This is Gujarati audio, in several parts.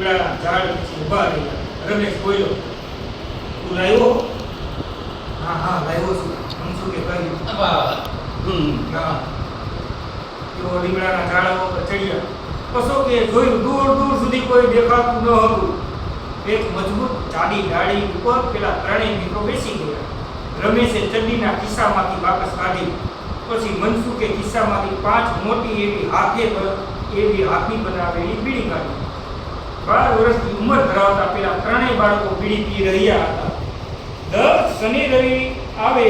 લીમડાના ઝાડ પછી ઊભા રહ્યા. રમેશ બોલ્યો, તું લાવ્યો? હા હા લાવ્યો છું. મનસુખે કહ્યું. હા. તેઓ લીમડાના ઝાડ ઉપર ચડ્યા. અશોકે જોયું દૂર દૂર સુધી કોઈ દેખાતું ન હતું. એક મજબૂત જાડી ડાળી ઉપર પેલા ત્રણેય મિત્રો બેસી ગયા. રમેશે ચડ્ડીના ખિસ્સામાંથી બાકસ કાઢી. પછી મનસુખે ખિસ્સામાંથી 5 મોટી એવી હાથની બનાવેલી બીડી કાઢી. 12 વર્ષની ઉંમર ધરાવતા પેલા ત્રણેય બાળકો બીડી પી રહ્યા હતા. દર શનિ રવિ આવે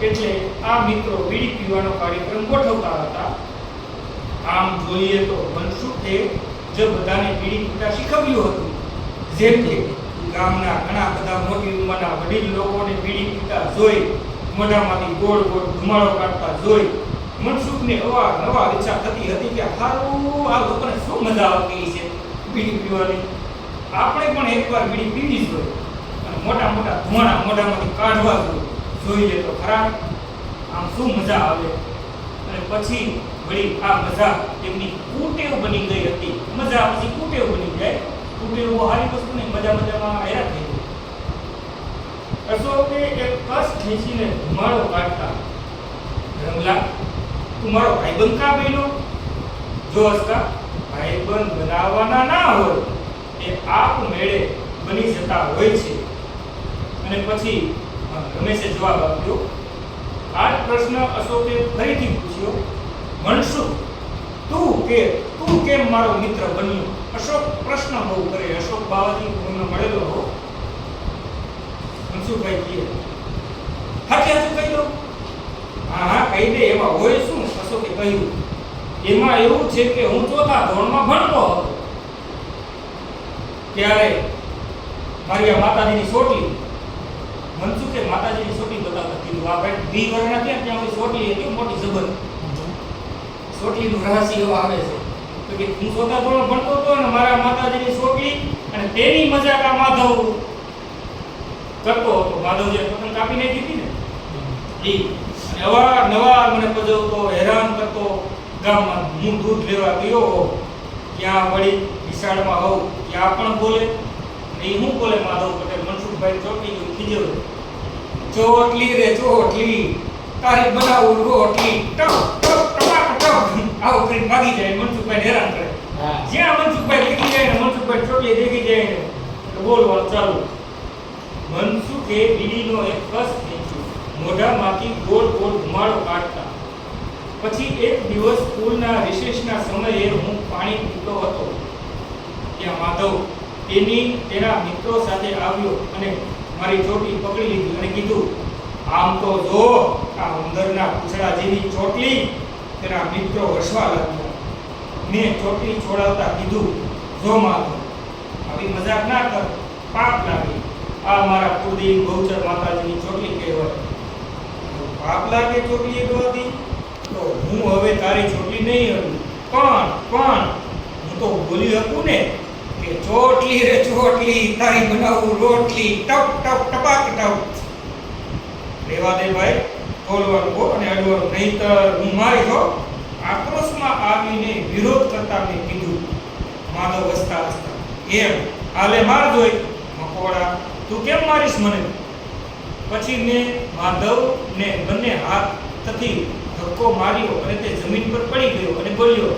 એટલે આ મિત્રો બીડી પીવાનો કાર્યક્રમ ગોઠવતા હતા. આમ જોઈએ તો મનસુખે જે બધાને બીડી પીતા શીખવ્યું હતું, જેમ કે ગામના ઘણા બધા મોટી ઉંમરના વડીલ લોકોને બીડી પીતા જોઈ, મોઢામાંથી ગોળ ગોળ ધુમાડો કાઢતા જોઈ મનસુખને અવારનવાર ઈચ્છા થતી હતી કે હારું આ લોકોને શું મજા આવતી છે બીડી પીવાની. આપણે પણ એકવાર બીડી પીવી જોઈએ અને મોટા મોટા ધુમાડા મોઢામાંથી કાઢવા જોઈએ તો ખરા આમ શું મજા આવે. અને પછી વળી આ મજા એમની કુટેવ બની ગઈ હતી. મજા પછી કુટેવ બની જાય. કુટેવ સારી વસ્તુ નહીં, મજામાં હેરાન થઈ ગઈ. અશોકે એક કસ ખેંચીને ધુમાડો કાઢતા, રમલા તું મારો ભાઈબંધ કા બન્યો? જો અસ્કા ભાઈબંધ બનાવવાના ના હોય એ આપમેળે બની જતા હોય છે. અને પછી રમેશે જવાબ આપ્યો. આ પ્રશ્ન અશોકે ફરીથી પૂછ્યો, મનસુખ તું કેમ મારો મિત્ર બન્યો? અશોક પ્રશ્ન બહુ કરે. અશોક બાવાજી મને મળેલો હો. મનસુખભાઈ કહે, હાચું કહી દો. હા કહી દે, એમાં હોય શું? અશોકે કહ્યું, એમાં એવું છે કે હું 4થા ધોરણમાં ભણતો હતો ત્યારે મારી આ માતાજીની સોટલી, મનસુખે માતાજીની સોટલી બતાવતા કીધું, આ ભાઈ 2 વર્ષના થયા ત્યાં ઓલી સોટલી હતી મોટી જબર. સોટલીનું રહસ્ય એવું આવે છે કે હું 4થા ધોરણ ભણતો હતો અને મારા માતાજીની સોટલી અને તેની મજાક આ માધવ કરતો હતો. માધવ જે પતંગ કાપી નાખી હતી ને એ, અને અવારનવાર મને પજવતો, હેરાન કરતો. ગામમાં હું દૂધ લેવા ગયો હો ત્યાં વળી વિશાળમાં હોઉં ત્યાં પણ બોલે. અને એ હું બોલે માધવ પટેલ, મનસુખભાઈ ચોટલી ખીજવ, ચોટલી રે ચોટલી તારી બનાવું રોટલી ટક ટક ટપાક ટક આવું કરીને ભાગી જાય. મનસુખભાઈ હેરાન કરે. જ્યાં મનસુખભાઈ દેખી જાય ને મનસુખભાઈ ચોટલી દેખી જાય ને બોલવાનું ચાલુ. મનસુખે બીડીનો એક કસ ખેંચ્યો, મોઢામાંથી ગોળ ગોળ ધુમાડો કાઢતા. પછી એક દિવસ સ્કૂલના રિસેસના સમયે હું પાણી પીતો હતો ત્યાં માધવ તેના મિત્રો સાથે આવ્યો અને મારી ચોટલી પકડી લીધી અને કીધું, આમ તો જો આ ઉંદરના પૂંછડા જેવી ચોટલી. તેના મિત્રો હસવા લાગ્યા. મેં ચોટલી છોડાવતા કીધું, જો માધવ આવી મજાક ના કર, પાપ લાગે. આ મારા કુળદેવી ગૌચર માતાજીની ચોટલી કહેવાય. પાપ લાગે ચોટલી ગવાથી તો હું હવે તારી ચોટલી નહીં હરું. પણ હું તો બોલી શકું ને કે ચોટલી રે ચોટલી તારી બનાવું રોટલી ટપ ટપ ટપાક ટપ. રેવા દે ભાઈ, બોલવાનું હો અને અડવાનું નહીંતર હું મારી છો. આક્રોશમાં આવીને વિરોધ કરતા મેં કીધું, માધવ હસતા એમ હાલે માર જોઈ મકોડા, તું કેમ મારીશ મને? પછી મેં માધવને બંને હાથથી ધક્કો માર્યો અને તે જમીન પર પડી ગયો અને બોલ્યો,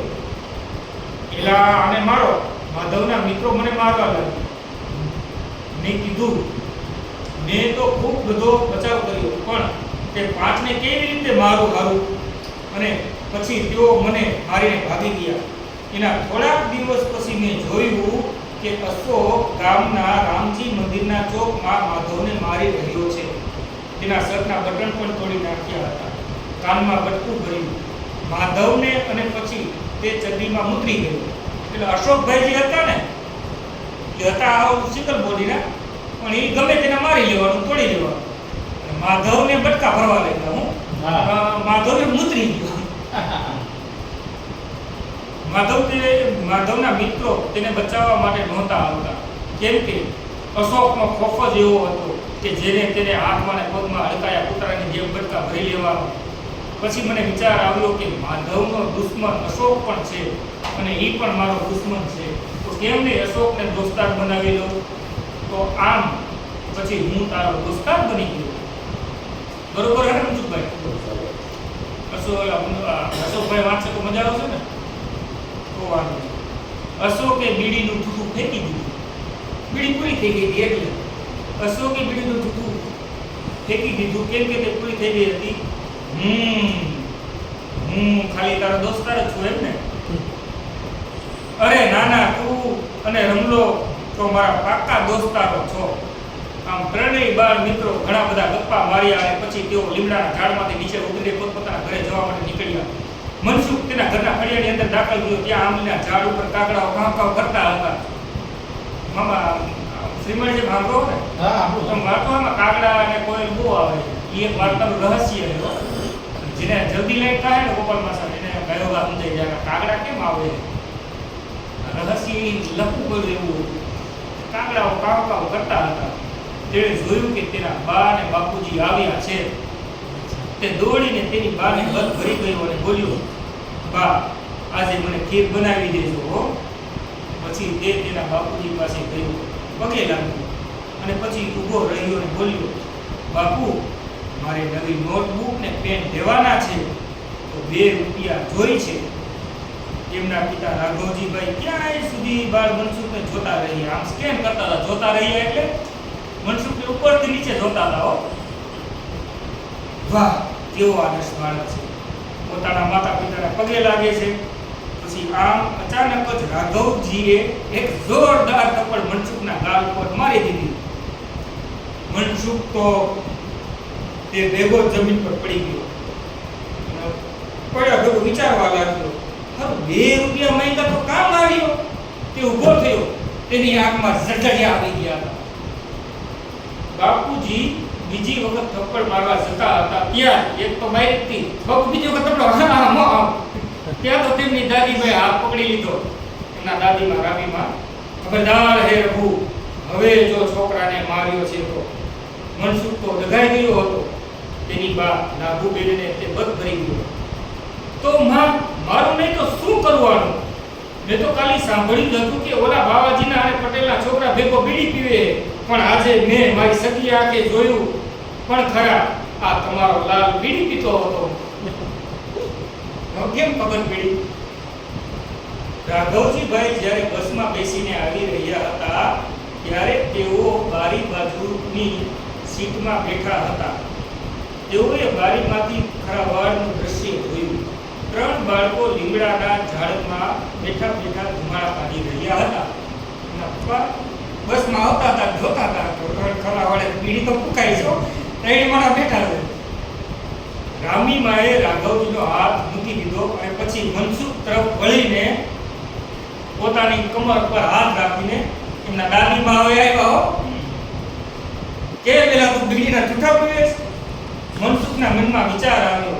એલા આને મારો. માધવના મિત્રો મને મારવા લાગ્યા. મેં કીધું, મેં તો ખૂબ બધો બચાવ કર્યો પણ તે 5ને કેવી રીતે મારું હારું? અને પછી તેઓ મને મારીને ભાગી ગયા. એના થોડાક દિવસ પછી મેં જોયું કે અશોક ગામના રામજી મંદિરના ચોકમાં માધવને મારી રહ્યો છે. તેના શર્ટના બટન પણ તોડી નાખ્યા હતા, કાનમાં બટકું ભર્યું. માધવને અને પછી તે ચડ્ડીમાં ઉતરી ગયો. એટલે અશોકભાઈ જે હતા ને એ હતા આવું સિકલ બોડીના, પણ એ ગમે તેને મારી લેવાનું, તોડી લેવાનું. માધવને બટકા ભરવા લાગ્યા. હું માધવને ઉતરી ગયો. માધવના મિત્રો તેને બચાવવા માટે નહોતા આવતા, કેમ કે અશોકનો ખોફ જ એવો હતો કે જેને તેને હાથમાં ને પગમાં હડકાયા કૂતરાની જેમ બટકા ભરી લેવાનો. પછી મને વિચાર આવ્યો કે માધવનો દુશ્મન અશોક પણ છે અને એ પણ મારો દુશ્મન છે, તો કેમ નહીં અશોકને દોસ્તાર તો આમ પછી હું તારો દોસ્તાર બની ગયો. બરોબર હે ને મનસુખભાઈ? અશોકભાઈ વાંચે તો મજા આવશે ને? તો વાંધો નહીં. અશોકે બીડીનું ઠૂઠું ફેંકી દીધું. બીડી પૂરી થઈ ગઈ હતી એટલે અશોકે બીડીનું ઠૂઠું ફેંકી દીધું. કેમ કે તે પૂરી થઈ ગઈ હતી. હું ખાલી તારો દોસ્તાર જ છું એમ ને? અરે નાના, તું અને રમલો તો મારા પાક્કા દોસ્તારો છો. આમ ત્રણેય બાળ મિત્રો ઘણા બધા ગપ્પા માર્યા અને પછી તેઓ લીમડાના ઝાડમાંથી નીચે ઉતરી પોતપોતાના ઘરે જવા માટે નીકળ્યા. મનસુખ તેના ઘરના ફળિયાની અંદર દાખલ થયો. ત્યાં આંબલીના ઝાડ ઉપર કાગડાઓ કાંકાવ કરતા હતા. મામા શ્રીમણ જે ભાંગો ને તો વાર્તામાં કાગડા અને કોઈલ બહુ આવે. એ એક વાર્તાનું રહસ્ય છે. જેને જલ્દી લાઈટ થાય ને ગોપાલ માસા એને ગયો વાત સમજાઈ જાય કાગડા કેમ આવે. રહસ્ય લખવું પડ્યું એવું કાગડાઓ કાંકાવ કરતા હતા. તેણે જોયું કે તેના બા અને બાપુજી આવ્યા છે. તે દોડીને તેની બાને બધ ભરી ગયો અને બોલ્યો, બા આજે મને ખીર બનાવી દેજો હો. પછી તે તેના બાપુજી પાસે ગયો, પગે લાગ્યો અને પછી ઊભો રહ્યો અને બોલ્યો, બાપુ મારે નવી નોટબુક ને પેન લેવાના છે તો 2 રૂપિયા જોઈ છે. તેમના પિતા રાઘવજીભાઈ ક્યાંય સુધી બાળ મનસુખને જોતા રહ્યા. આમ સ્કેન કરતા હતા. જોતા રહ્યા એટલે મનસુખને ઉપરથી નીચે જોતા હતા. હો વાહ કેવો આદર્શ બાળક છે. પોતાના માતા પિતાના પગે લાગે છે. પછી આમ અચાનક જ રાઘવજીએ એક જોરદાર થપ્પડ મનસુખના ગાલ પર મારી દીધી. મનસુખ તો તે ભેગો જમીન પર પડી ગયો. પડ્યા ભેગો વિચારવા લાગ્યો, હવે 2 રૂપિયા માંગ્યા તો કામ આવ્યો. તે ઊભો થયો. તેની આંખમાં ઝળઝળિયા આવી ગયા હતા. બાપુજી બીજી વખત થપ્પડ મારવા જતા હતા ત્યાં એક તો મારી બાપુ બીજી વખત થપ્પડ ત્યાં તો તેમની દાદીભાઈ હાથ પકડી લીધો. એમના દાદીમાં રામીમાં, ખબરદાર હે રઘુ, હવે જો છોકરાને માર્યો છે તો. મનસુખ તો ડગાઈ ગયો હતો. તેની બા નાભુબેનને તે બધ ભરી ગયો. તો માં મારું નહીં તો શું કરવાનું? મેં તો ખાલી સાંભળ્યું જ હતું કે ઓલા બાવાજીના અને પટેલના છોકરા ભેગો બીડી પીવે. પણ આજે મેં મારી સગી આંખે જોયું પણ ખરા આ તમારો લાલ બીડી પીતો હતો. કેમ ખબર પડી? રાઘવજીભાઈ જ્યારે બસમાં બેસીને આવી રહ્યા હતા ત્યારે તેઓ બારી બાજુની સીટમાં બેઠા હતા. તેઓએ બારીમાંથી ખરા વાળનું દ્રશ્ય જોયું. 3 બાળકો લીમડાના ઝાડમાં બેઠા બેઠા ધુમાડા કાઢી રહ્યા હતા. એના પપ્પા બસમાં આવતા હતા, જોતા હતા ખરા વાળે બીડી તો ફૂંકાઈ છો. 3 માણસ બેઠા છે. રામીમાએ રાઘવજીનો હાથ મૂકી દીધો અને પછી મનસુખ તરફ વળીને પોતાની કમર પર હાથ રાખીને એમના દાદીમાં હવે આવ્યા હો કે પેલા તું બીડીના ઠૂઠા પીવે. મનસુખના મનમાં વિચાર આવ્યો,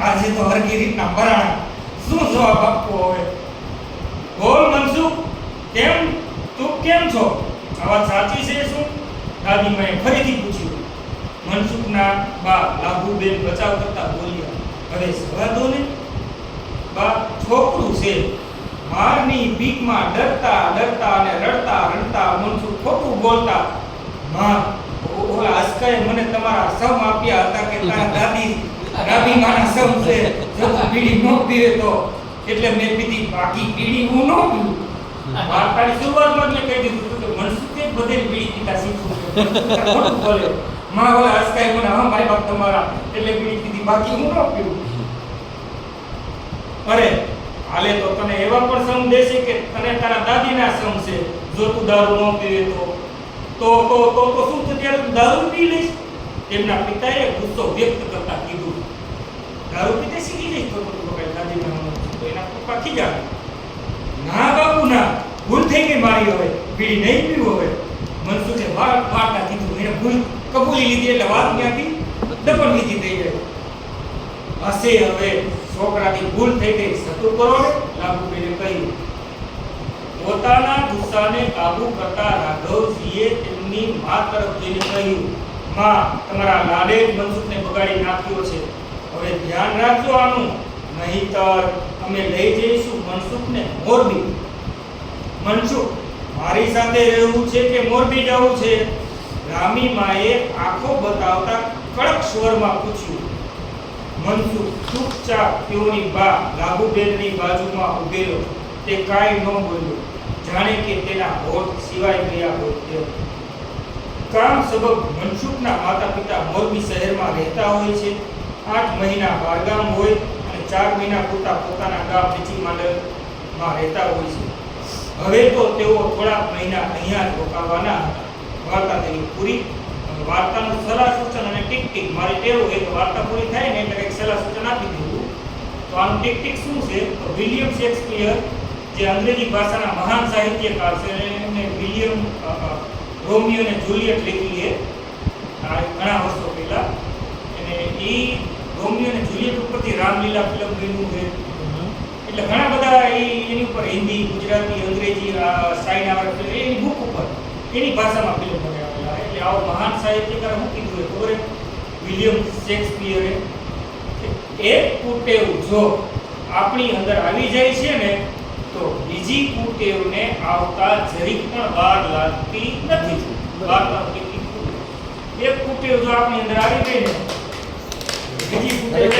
આજે તો હરકી રીતના ભરાણા, શું જવાબ આપવો હવે? બોલ મનસુખ, કેમ તું કેમ છો? આ વાત સાચી છે શું? દાદીમાએ ફરીથી પૂછ્યું. મનસુખના બા લાભુબેન બચાવ કરતા બોલ્યા, હવે સવા દો ને બા, છોકરું છે. મારની બીકમાં ડરતા ડરતા અને રડતા રડતા મનસુખ ખોટું બોલતા. માં ઓલા અસ્કાએ મને તમારા સમ આપ્યા હતા કે તારા દાદી રાબીમાના સમ છે, જો તું બીડી ન પીવે તો, એટલે મેં પીધી, બાકી બીડી હું ન પીવું. વાર્તાની શરૂઆતમાં મેં કહી દીધું કે મનસુખે બધે બીડી પીતા શીખવું. ખોટું બોલ્યો. માં ઓલા અસ્કાએ મને હા મારી બાપ તમારા એટલે બીડી પીધી, બાકી હું ન પીવું. અરે હાલે તો તને એવા પણ સમ દેશે કે તને તારા દાદીના સમ છે. જો તું દારૂ ન પીવે તો શું તો ત્યારે તું દારૂ પી લઈશ? તેમના પિતાએ ગુસ્સો વ્યક્ત કરતા કીધું, દારૂ પીતે શીખી જઈશ તો દાદીના. તો એના પપ્પા ખીજાય, ના બાપુ ના, ભૂલ થઈ ગઈ મારી, હવે બીડી નહીં પીવું. હવે મનસુખે વાર્તા કીધું, એને ભૂલ કબૂલી લીધી એટલે વાત ત્યાંથી દફન વિધિ થઈ જાય. હશે હવે છોકરાની ભૂલ થઈ ગઈ, સતું કરો ને, લાભુબેને કહ્યું. પોતાના ગુસ્સાને કાબુ કરતા રાઘવજીએ તેમની મા તરફ જોઈને કહ્યું, માં તમારા લાડે જ મનસુખને બગાડી નાખ્યો છે. હવે ધ્યાન રાખજો આનું, નહીંતર અમે લઈ જઈશું મનસુખને મોરબી. મનસુખ મારી સાથે રહેવું છે કે મોરબી જવું છે? રામીમાએ આંખો બતાવતા કડક સ્વરમાં પૂછ્યું. મનસુખ ચૂપચાપ તેઓની બા લાભુબેનની બાજુમાં ઊભેલો. તે કાંઈ ન બોલ્યો, જાણે કે તેના હોઠ સિવાય ગયા હોય તેમ. કામ સબબ મનસુખના માતા પિતા મોરબી શહેરમાં રહેતા હોય છે. 8 મહિના બહારગામ હોય અને 4 મહિના પૂરતા પોતાના ગામ બીજી માંડલમાં રહેતા હોય છે. હવે તો તેઓ થોડાક મહિના અહીંયા જ રોકાવાના હતા. વાર્તા તેની પૂરી. વાર્તાનું સલાહ સૂચન અને ટીક ટીક. મારી ટેવ હોય કે વાર્તા પૂરી થાય ને એટલે કંઈક સલાહ સૂચન આપી દેવું. તો આનું ટીક ટીક શું છે? તો વિલિયમ શેક્સપિયર, જે અંગ્રેજી ભાષાના મહાન સાહિત્યકાર છે, એમને વિલિયમ રોમિયો અને જુલિયટ લખી છે ઘણા વર્ષો પહેલા. અને એ રોમિયો અને જુલિયટ ઉપરથી રામલીલા ફિલ્મ બન્યું છે. એટલે ઘણા બધા એની ઉપર હિન્દી, ગુજરાતી, અંગ્રેજી સાઈન આવે એની બુક ઉપર એની ભાષામાં ફિલ્મ બનાવેલા. એટલે આવો મહાન સાહિત્યકાર શું કીધું એ ખબર? વિલિયમ શેક્સપિયરે એક કુટેવ જો આપણી અંદર આવી જાય છે ને તો બીજી કુટેવને આવતા જરીક પણ વાર લાગતી નથી. એક કુટેવ જો આપણી અંદર આવી ગઈ ને બીજી કુટેવ